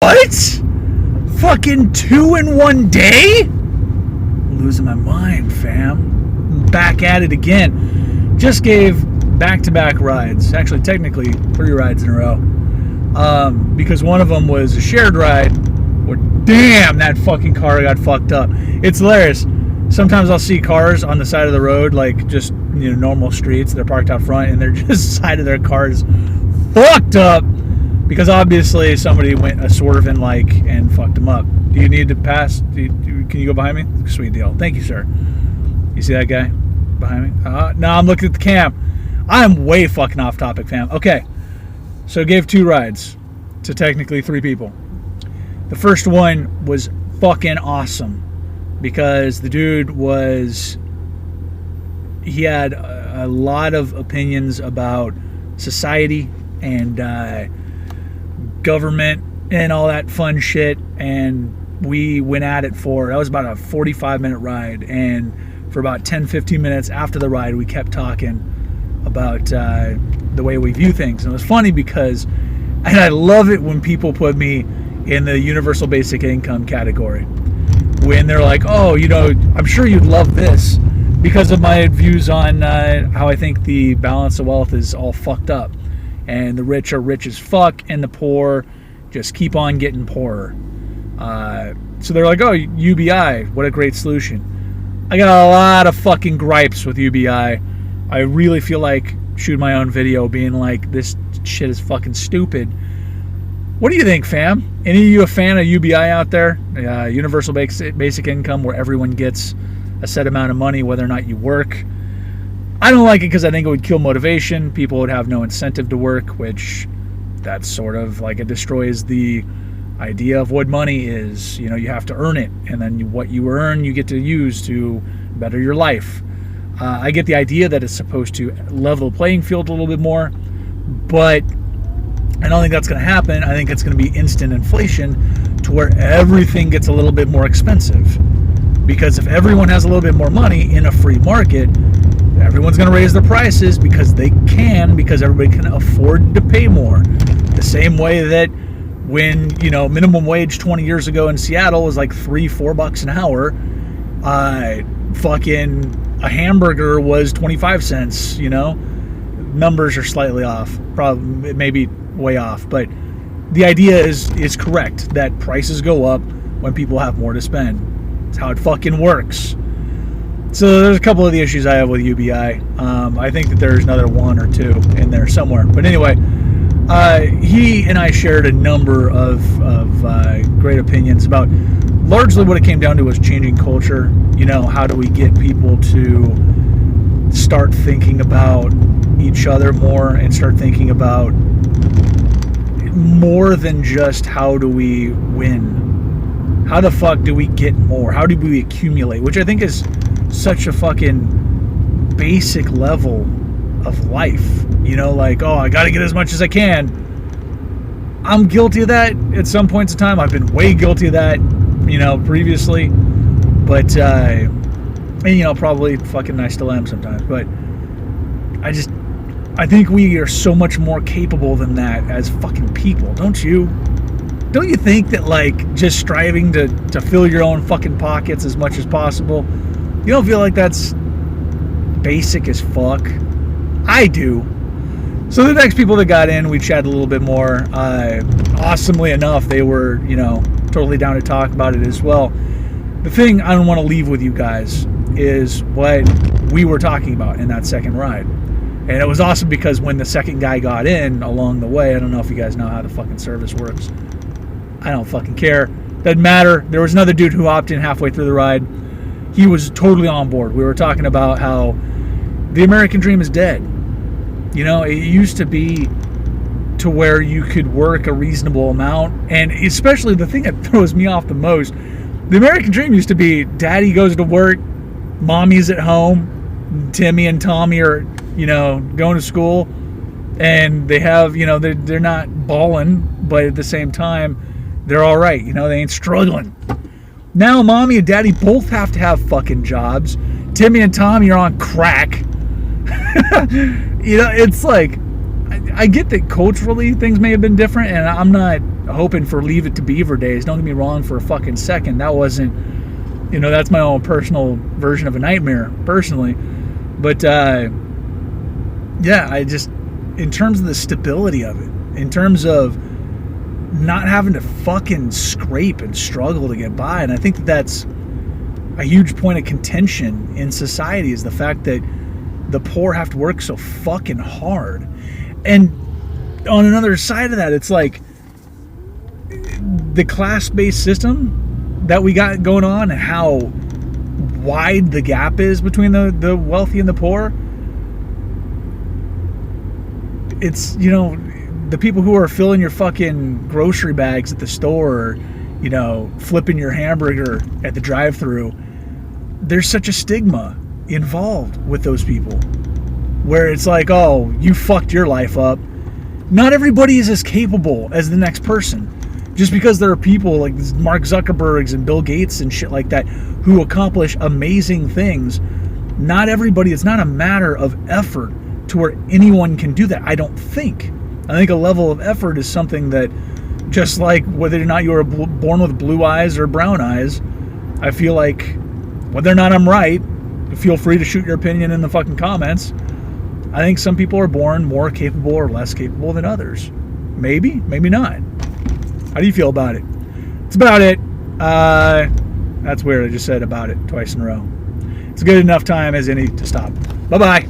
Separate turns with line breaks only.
What? Fucking 2 in one day? I'm losing my mind, fam. Back at it again. Just gave back-to-back rides. Actually, technically, 3 rides in a row. Because one of them was a shared ride. Where, damn, that fucking car got fucked up. It's hilarious. Sometimes I'll see cars on the side of the road, like just, you know, normal streets. They're parked out front, and they're just side of their cars fucked up because obviously somebody went a swerving like and fucked them up. Do you need to pass? Can you go behind me? Sweet deal. Thank you, sir. You see that guy behind me? No, I'm looking at the cam. I'm way fucking off topic, fam. Okay, so gave 2 rides to technically 3 people. The first one was fucking awesome because the dude he had a lot of opinions about society and government and all that fun shit, and we went at it that was about a 45-minute ride, and for about 10-15 minutes after the ride we kept talking about the way we view things. And it was funny because, and I love it when people put me in the universal basic income category, when they're like, oh, you know, I'm sure you'd love this because of my views on how I think the balance of wealth is all fucked up, and the rich are rich as fuck and the poor just keep on getting poorer. So they're like, oh, UBI, what a great solution. I got a lot of fucking gripes with UBI. I really feel like shooting my own video being like, this shit is fucking stupid. What do you think, fam? Any of you a fan of UBI out there? Universal basic income, where everyone gets a set amount of money whether or not you work. I don't like it because I think it would kill motivation. People would have no incentive to work, which that's sort of like, it destroys the idea of what money is. You know, you have to earn it, and then what you earn you get to use to better your life. I get the idea that it's supposed to level the playing field a little bit more, but I don't think that's going to happen. I think it's going to be instant inflation to where everything gets a little bit more expensive. Because if everyone has a little bit more money in a free market, everyone's going to raise their prices because they can, because everybody can afford to pay more. The same way that when, you know, minimum wage 20 years ago in Seattle was like $3-4 an hour, fucking a hamburger was 25 cents, you know? Numbers are slightly off, probably maybe way off, but the idea is correct that prices go up when people have more to spend. It's how it fucking works. So there's a couple of the issues I have with UBI. I think that there's another 1 or 2 in there somewhere, but anyway, he and I shared a number of great opinions about largely what it came down to was changing culture. You know, how do we get people to start thinking about each other more and start thinking about more than just how do we win? How the fuck do we get more? How do we accumulate? Which I think is such a fucking basic level of life. You know, like, oh, I gotta get as much as I can. I'm guilty of that at some points in time. I've been way guilty of that, you know, previously. But, and, you know, probably fucking I still am sometimes. But I think we are so much more capable than that as fucking people, don't you? Don't you think that, like, just striving to fill your own fucking pockets as much as possible, you don't feel like that's basic as fuck? I do. So the next people that got in, we chatted a little bit more. Awesomely enough, they were, you know, totally down to talk about it as well. The thing I don't want to leave with you guys is what we were talking about in that second ride. And it was awesome because when the second guy got in along the way, I don't know if you guys know how the fucking service works. I don't fucking care. Doesn't matter. There was another dude who hopped in halfway through the ride. He was totally on board. We were talking about how the American dream is dead. You know, it used to be to where you could work a reasonable amount. And especially the thing that throws me off the most, the American dream used to be daddy goes to work, mommy's at home, Timmy and Tommy are, you know, going to school, and they have, you know, they're not balling, but at the same time, they're all right. You know, they ain't struggling. Now, mommy and daddy both have to have fucking jobs. Timmy and Tommy are on crack. You know, it's like, I get that culturally things may have been different, and I'm hoping for Leave It to Beaver days. Don't get me wrong for a fucking second. That wasn't, that's my own personal version of a nightmare, personally. But, yeah, I just, in terms of the stability of it, in terms of not having to fucking scrape and struggle to get by, and I think that's a huge point of contention in society, is the fact that the poor have to work so fucking hard. And on another side of that, it's like the class-based system that we got going on and how wide the gap is between the wealthy and the poor. It's, the people who are filling your fucking grocery bags at the store, or, flipping your hamburger at the drive-thru, there's such a stigma involved with those people where it's like, oh, you fucked your life up. Not everybody is as capable as the next person. Just because there are people like Mark Zuckerbergs and Bill Gates and shit like that who accomplish amazing things, not everybody, it's not a matter of effort to where anyone can do that, I don't think. I think a level of effort is something that, just like whether or not you were born with blue eyes or brown eyes, I feel like whether or not I'm right, feel free to shoot your opinion in the fucking comments. I think some people are born more capable or less capable than others. Maybe, maybe not. How do you feel about it? That's about it. That's weird. I just said about it twice in a row. It's a good enough time as any to stop. Bye-bye.